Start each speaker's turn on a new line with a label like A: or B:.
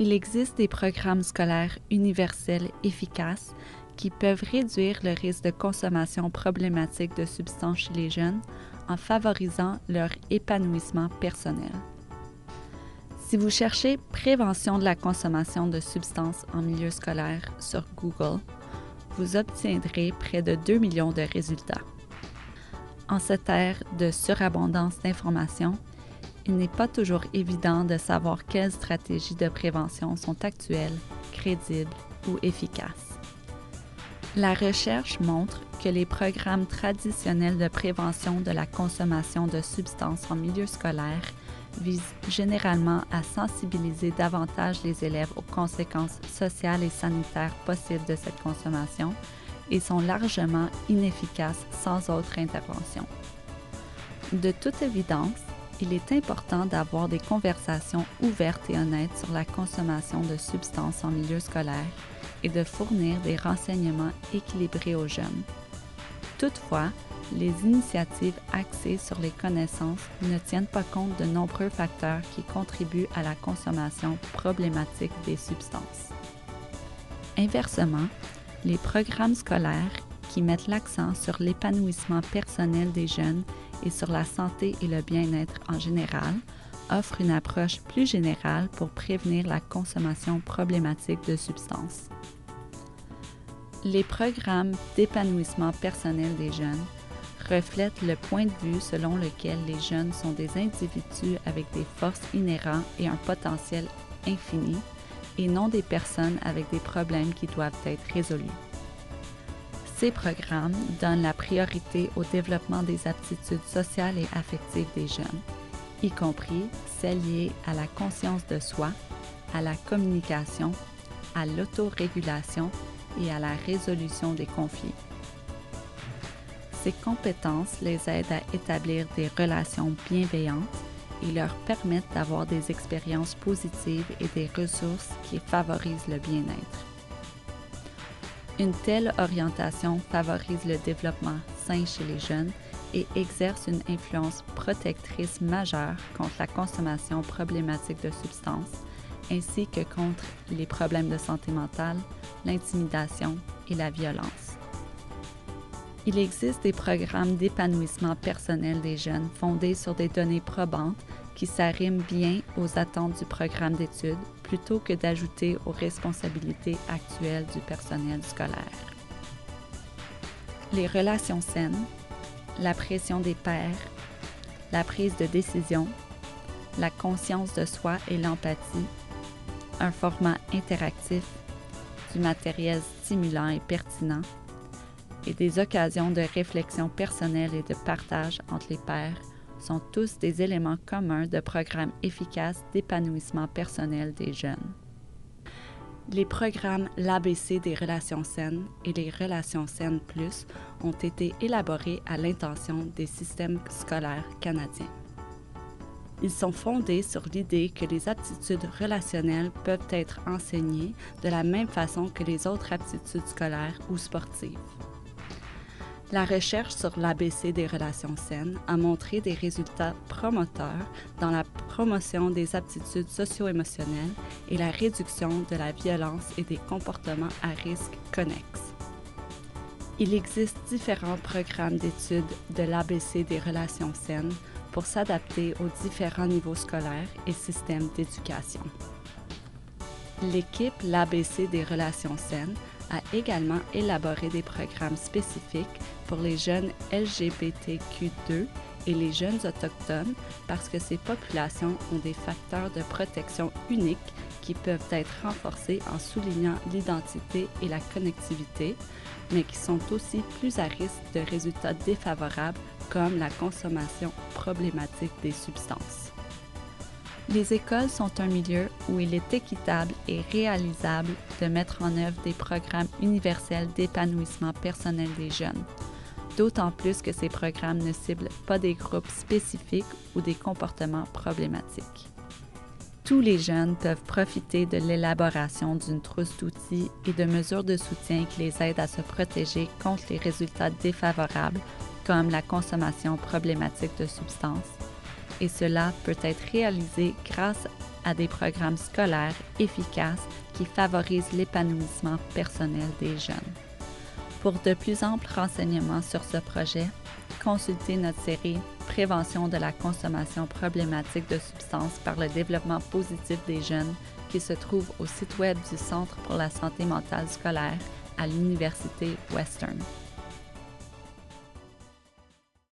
A: Il existe des programmes scolaires universels efficaces qui peuvent réduire le risque de consommation problématique de substances chez les jeunes en favorisant leur épanouissement personnel. Si vous cherchez prévention de la consommation de substances en milieu scolaire sur Google, vous obtiendrez près de 2 millions de résultats. En cette ère de surabondance d'informations, il n'est pas toujours évident de savoir quelles stratégies de prévention sont actuelles, crédibles ou efficaces. La recherche montre que les programmes traditionnels de prévention de la consommation de substances en milieu scolaire visent généralement à sensibiliser davantage les élèves aux conséquences sociales et sanitaires possibles de cette consommation et sont largement inefficaces sans autre intervention. De toute évidence, il est important d'avoir des conversations ouvertes et honnêtes sur la consommation de substances en milieu scolaire et de fournir des renseignements équilibrés aux jeunes. Toutefois, les initiatives axées sur les connaissances ne tiennent pas compte de nombreux facteurs qui contribuent à la consommation problématique des substances. Inversement, les programmes scolaires qui mettent l'accent sur l'épanouissement personnel des jeunes et sur la santé et le bien-être en général offrent une approche plus générale pour prévenir la consommation problématique de substances. Les programmes d'épanouissement personnel des jeunes reflètent le point de vue selon lequel les jeunes sont des individus avec des forces inhérentes et un potentiel infini, et non des personnes avec des problèmes qui doivent être résolus. Ces programmes donnent la priorité au développement des aptitudes sociales et affectives des jeunes, y compris celles liées à la conscience de soi, à la communication, à l'autorégulation et à la résolution des conflits. Ces compétences les aident à établir des relations bienveillantes et leur permettent d'avoir des expériences positives et des ressources qui favorisent le bien-être. Une telle orientation favorise le développement sain chez les jeunes et exerce une influence protectrice majeure contre la consommation problématique de substances, ainsi que contre les problèmes de santé mentale, l'intimidation et la violence. Il existe des programmes d'épanouissement personnel des jeunes fondés sur des données probantes qui s'arriment bien aux attentes du programme d'études plutôt que d'ajouter aux responsabilités actuelles du personnel scolaire. Les relations saines, la pression des pairs, la prise de décision, la conscience de soi et l'empathie, un format interactif, du matériel stimulant et pertinent, et des occasions de réflexion personnelle et de partage entre les pairs sont tous des éléments communs de programmes efficaces d'épanouissement personnel des jeunes. Les programmes l'ABC des relations saines et les Relations saines plus ont été élaborés à l'intention des systèmes scolaires canadiens. Ils sont fondés sur l'idée que les aptitudes relationnelles peuvent être enseignées de la même façon que les autres aptitudes scolaires ou sportives. La recherche sur l'ABC des relations saines a montré des résultats promoteurs dans la promotion des aptitudes socio-émotionnelles et la réduction de la violence et des comportements à risque connexes. Il existe différents programmes d'études de l'ABC des relations saines pour s'adapter aux différents niveaux scolaires et systèmes d'éducation. L'équipe l'ABC des relations saines a également élaboré des programmes spécifiques pour les jeunes LGBTQ2 et les jeunes autochtones parce que ces populations ont des facteurs de protection uniques qui peuvent être renforcés en soulignant l'identité et la connectivité, mais qui sont aussi plus à risque de résultats défavorables comme la consommation problématique des substances. Les écoles sont un milieu où il est équitable et réalisable de mettre en œuvre des programmes universels d'épanouissement personnel des jeunes, d'autant plus que ces programmes ne ciblent pas des groupes spécifiques ou des comportements problématiques. Tous les jeunes peuvent profiter de l'élaboration d'une trousse d'outils et de mesures de soutien qui les aident à se protéger contre les résultats défavorables comme la consommation problématique de substances, et cela peut être réalisé grâce à des programmes scolaires efficaces qui favorisent l'épanouissement personnel des jeunes. Pour de plus amples renseignements sur ce projet, consultez notre série Prévention de la consommation problématique de substances par le développement positif des jeunes qui se trouve au site web du Centre pour la santé mentale scolaire à l'Université Western.